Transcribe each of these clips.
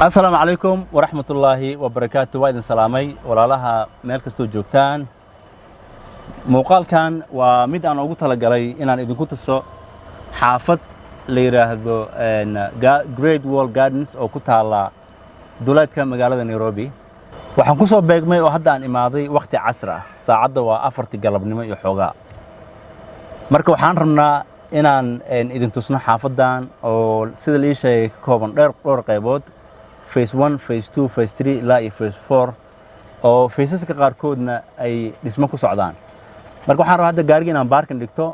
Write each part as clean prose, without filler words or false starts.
السلام عليكم ورحمة الله وبركاته. وإذن سلامي ولا لها ميل كستو جوكتان موقال كان ومد أنا أقول لقلي إن أنا إذا كنت حافظ ليرهدو إن Great Wall Gardens أو كنت على دولة كان مقالة نيروبي وحنكسو بيجمي وحدا عن إماضي وقت عصرة ساعة وأفرت قلب نما يحوجا مركو حنرنا إن إذا تصنع حافظان أو سيد لي شيء كوبن دور قيبود phase 1 phase 2 phase 3 لا phase 4 oo phaseska qaarkoodna ay dhismo ku socdaan marka waxaan rabaa hadda gaariga inaan parking dhigto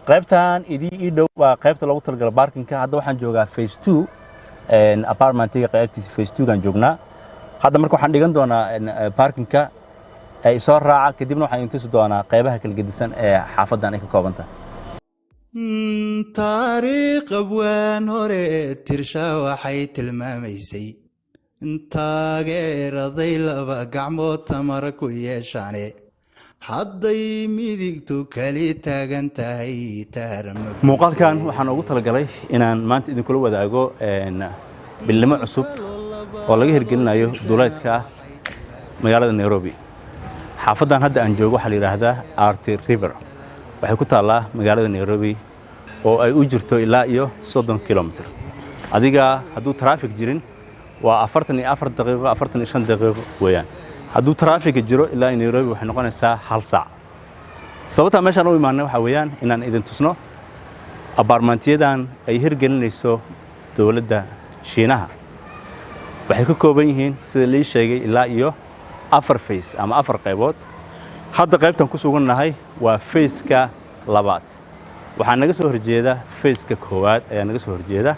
qaybtan idii dhow waa qaybta lagu talgalay parkingka hadda waxaan joogaa phase 2 apartmentiga qaybtiisa phase 2 gaan joognaa hadda marka waxaan dhigan doonaa parkingka ay soo raaca kadibna waxaan intusi doonaa qaybaha kala gedisan ee xaafadan ay ka kooban tahay taariikh abwaan hore tirsha waxay tilmaamaysay taageeraday laba gacmood tamar ku yeeshaane hadday midigtu kali taagan tahay muuqaalkan waxaan ugu talagalay inaan maanta idinkula wadaago bilimo cusub oo laga hirgelinayo duuleedka magaalada Nairobi xaafadan hadda aan joogo waxa la yiraahdaa Arti River waxay ku taalaa magaalada Nairobi oo ay u jirto ilaa iyo 30 kilomitir adiga hadduu traffic jirin waa 44 daqiiqo 45 daqiiqo weeyaan hadduu traffic jiro ilaa Nairobi waxay noqonaysaa hal saac sababta meeshaan u imaanay waxa weeyaan inaan idin tusno apartmentiyadan ay hirgelinayso dawladda Shiinaha waxay ka kooban yihiin sida la sheegay ilaa iyo 4 phase ama 4 qaybood hadda qaybtan ku sugannahay waa phase-ka labaad waxaa naga soo horjeeda phase-ka koowaad ayaa naga soo horjeeda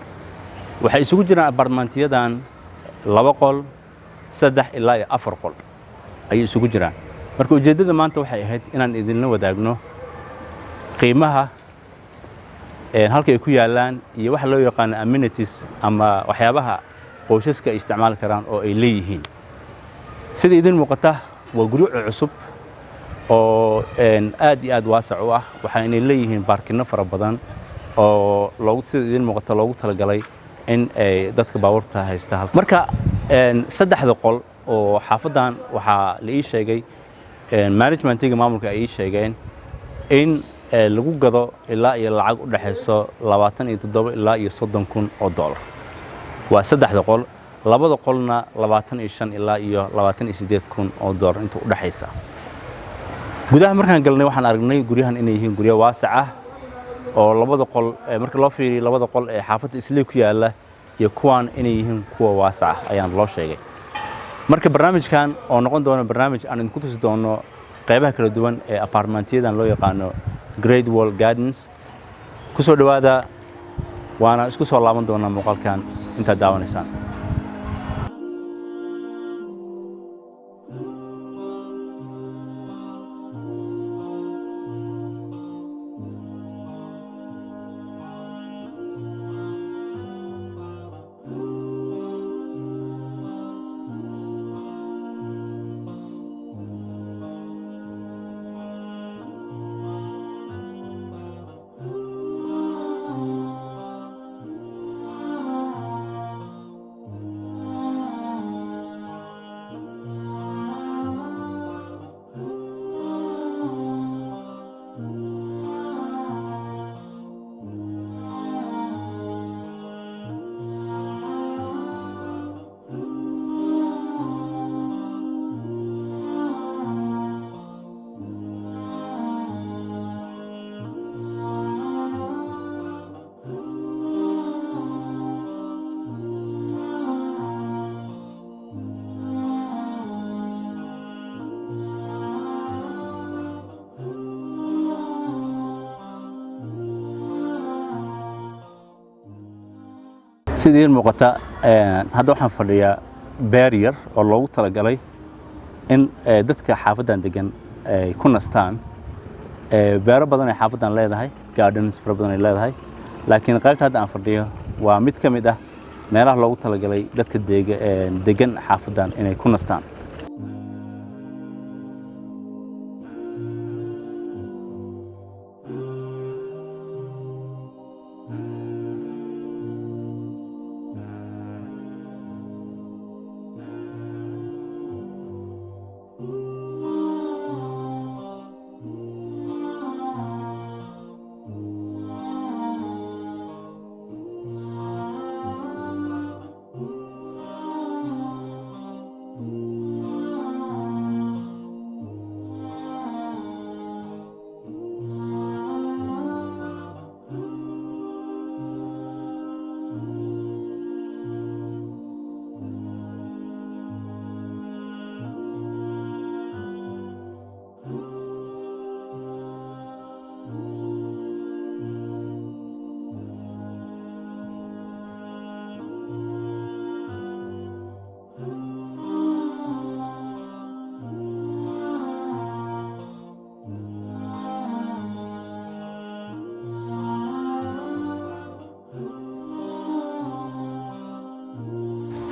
waxay isugu jiraan apartmentiyadan 2 qol 3 ilaa 4 qol ay isugu jiraan marka ujeedada maanta waxay ahayd inaan idinla wadaagno qiimaha halka ay ku yaalaan iyo waxa loo yaqaan amenities ama waxyaabaha qoysaska ay isticmaali karaan oo ay leeyihiin sida idin muuqata waa guri cusub oo aad iyo aad waasac u ah waxa inay leeyihiin parkino fara badan oo loogu sida idin muuqata loogu talagalay in ay dadka baawarta haysta marka saddexda qol oo xaafadan waxa la ii sheegay managementiga maamulka ay ii sheegeen in lagu gado ilaa iyo lacag u dhaxayso 27 ilaa iyo 30 kun oo dollar waa saddexda qol labada qolna 25 ilaa iyo 28 kun oo dollar inta u dhaxaysa gudaha markaan galnay waxaan aragnay guryahan inay yihiin guryo waasac ah oo labada qol marka loo fiiriyo labada qol ee xaafadda isla ku yaala iyo kuwan inay yihiin kuwa waasac ah ayaan loo sheegay marka barnaamijkan oo noqon doona barnaamij aan idinku tusi doono qaybaha kala duwan ee apartmentiyadan loo yaqaano Great Wall Gardens ku soo dhawaada waana isku soo laaban doonaa muuqaalkan inta daawanaysaan sidii muuqata hadda waxaan fadhiyaa barrier oo loogu talagalay in dadka xaafadan degan ay ku nastaan beero badan ay xaafadan leedahay gardens fara badan ay leedahay laakiin qaybta hadda aan fadhiyo waa mid ka mid ah meelaha loogu talagalay dadka degan xaafadan inay ku nastaan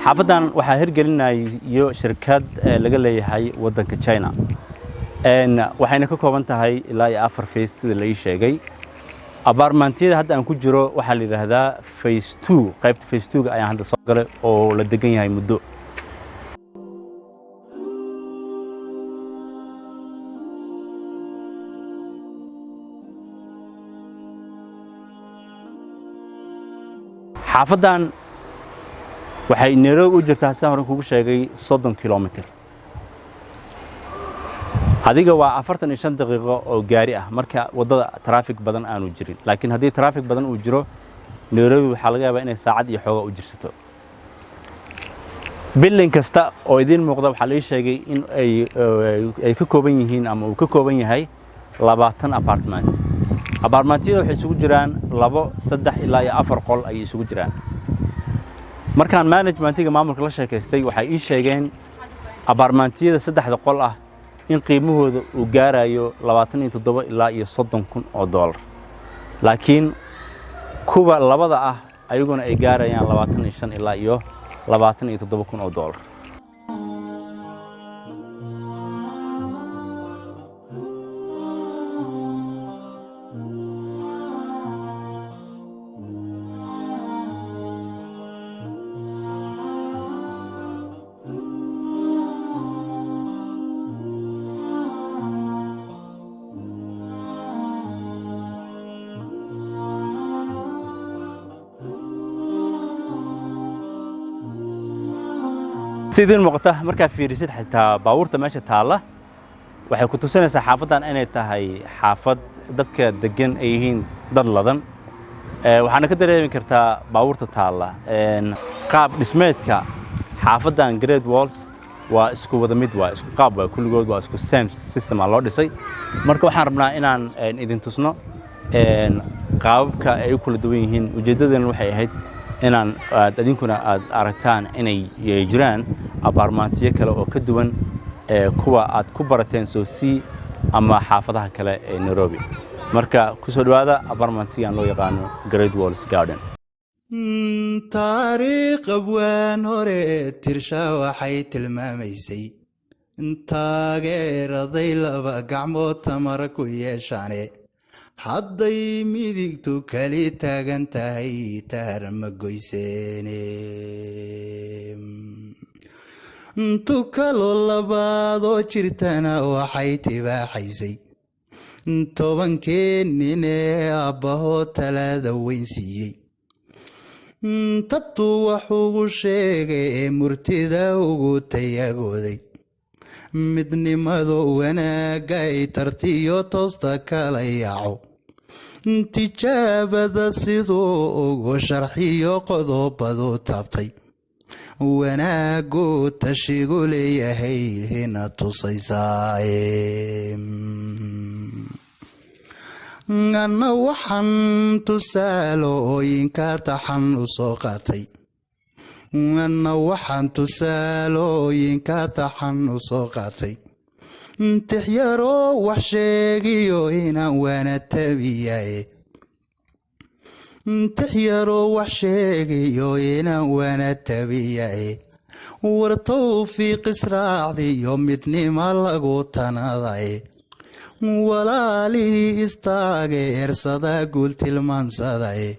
xaafadan waxaa hirgelinayo shirkad laga leeyahay waddanka China waxayna ka kooban tahay ilaa 4 phase sida la ii sheegay apartmentiyada hadda aan ku jiro waxaa la yiraahdaa phase 2 qaybta phase 2 ayaan hadda soo galay oo la degan yahay muddo xaafadan waxay Nairobi u jirtaa saan hore kugu sheegay 30 kilomitir adiga waa 45 daqiiqo oo gaari ah marka wadada traffic badan aanu jirin laakiin haddii traffic badan uu jiro Nairobi waxa laga yaabaa inay saacad iyo xooga u jirsato building kasta oo idin muuqda waxa la sheegay in ay ka kooban yihiin ama uu ka kooban yahay 20 apartmentiyada waxay isugu jiraan 2 3 ilaa 4 qol ay isugu jiraan markaan managementiga maamulka la sheekaystay waxay ii sheegeen apartmentiyada 3 qol ah in qiimahooda uu gaarayo 27 ilaa $30,000 laakiin kuwa labada ah ayaguna ay gaarayaan 25 ilaa $27,000 sideen muuqata marka fiirisid xitaa baabuurta meesha taala waxay ku tusinaysaa xaafadan inay tahay xaafad dadka degan ay yihiin dad ladan waxaana ka dareemi kartaa baabuurta taala qaab dhismeedka xaafadan Great Walls waa isku wada mid waa isku qaab waa kulligood waa isku same system loo dhisay marka waxaan rabnaa inaan idin tusno qaababka ay kula duwan yihiin ujeedadan waxay ahayd inaan adinkuna aad aragtaan inay jiraan apartmentiyo kale oo ka duwan kuwa aad ku barateen Soosii ama xaafadaha kale ee Nairobi marka ku soo dhawaada apartmentigan loo yaqaano Great Walls Garden taariikh abwaan hore tirsha waxay tilmaamaysay taageeraday laba gacmood tamar ku yeeshaane hadday midigtu kali taagan tahay taar ma goyseene tukalo labaadoo jirtana waxay tibaaxaysay 10 nin ee aabbaho talada weyn siiyey tabtu waxugu sheegay ee murtida ugu tayagooday midnimadu wanaaga ay tartiyo toosta kala yaaco tijaabada sidoo ugu sharxiyo qodobadu taabtay wanaagu tashigu leeyahay hina tusaysaa anna waxaan tusaalooyinka taxan u soo qaatay anna waxaan tusaalooyinka taxan u soo qaatay tixyaro wax sheegiyo inaan wana tabiyaye tixyaro wax sheegiyo inaan wana tabiyaye war tawfiiq israacdiyo midnimo lagu tanadaye walaalihii istaageersada guul tilmaansadaye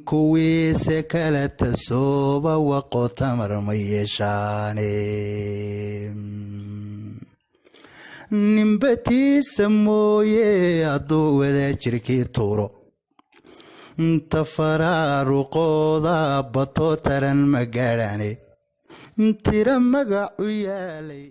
kuwiise kala tasooba waqo tamar ma yeeshaane nimbatiisa mooye hadduu wada jirkii tuuro tafaraaruqooda bato taran ma gaadhaane tira magacu yaalay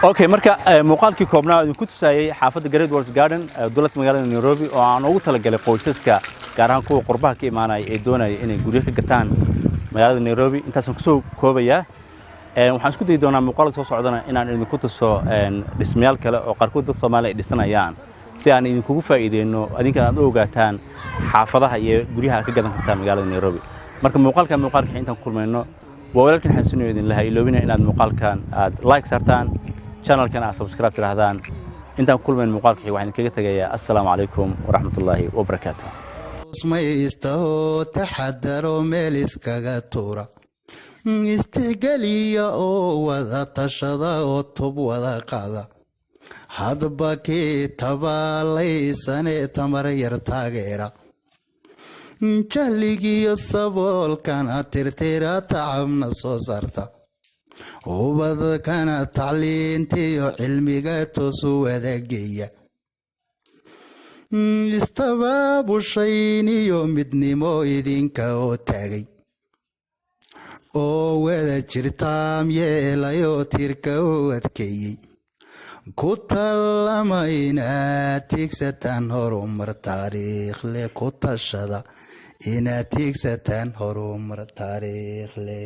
okay marka muuqaalkii koobnaa idinku tusayay xaafadda Great Walls Garden dowladda magaalada Nairobi oo aan ugu talagalay qoysaska gaar ahaan kuwa qurbaha ka imaanaya ee doonaya inay guryo ka gataan magaalada Nairobi intaasaan ku soo koobayaa waxaan isku dayi doonaa muuqaal soo socdana inaan idinku tuso dhismayaal kale oo qaarkood dad Soomaali ay dhisanayaan si aan idinkugu faa'iideeno adinka aad ogaataan xaafadaha iyo guryaha ka gadan kartaa magaalada Nairobi marka muuqaalka intaan kulmayno walaalkan xasuunayo idin lahay iloobina inaad muuqaalkan aad like sartaan channelkan aad subscribe tirahdaan intaan kulmayno muuqaalka waxaan kaga tagayaa assalaamu calaykum waraxmatullaahi wabarakaatuh ismaysto taxadaro meel iskaga tuura istixgeliya oo wada tashada oo tub wada qaada hadba kii tabaalaysanee tamar yar taageera jahligiyo saboolkana tirtira tacabna soo saarta ubadkana tacliintiyo cilmiga toosu wadageeya istabaabushayn iyo midnimo idinka oo taagay oo wada jirtaam yeelayoo tirka u adkeeyey ku tallama inaad tiigsataan horumar taariikhle ku tashada inaad tiigsataan horumar taariikhle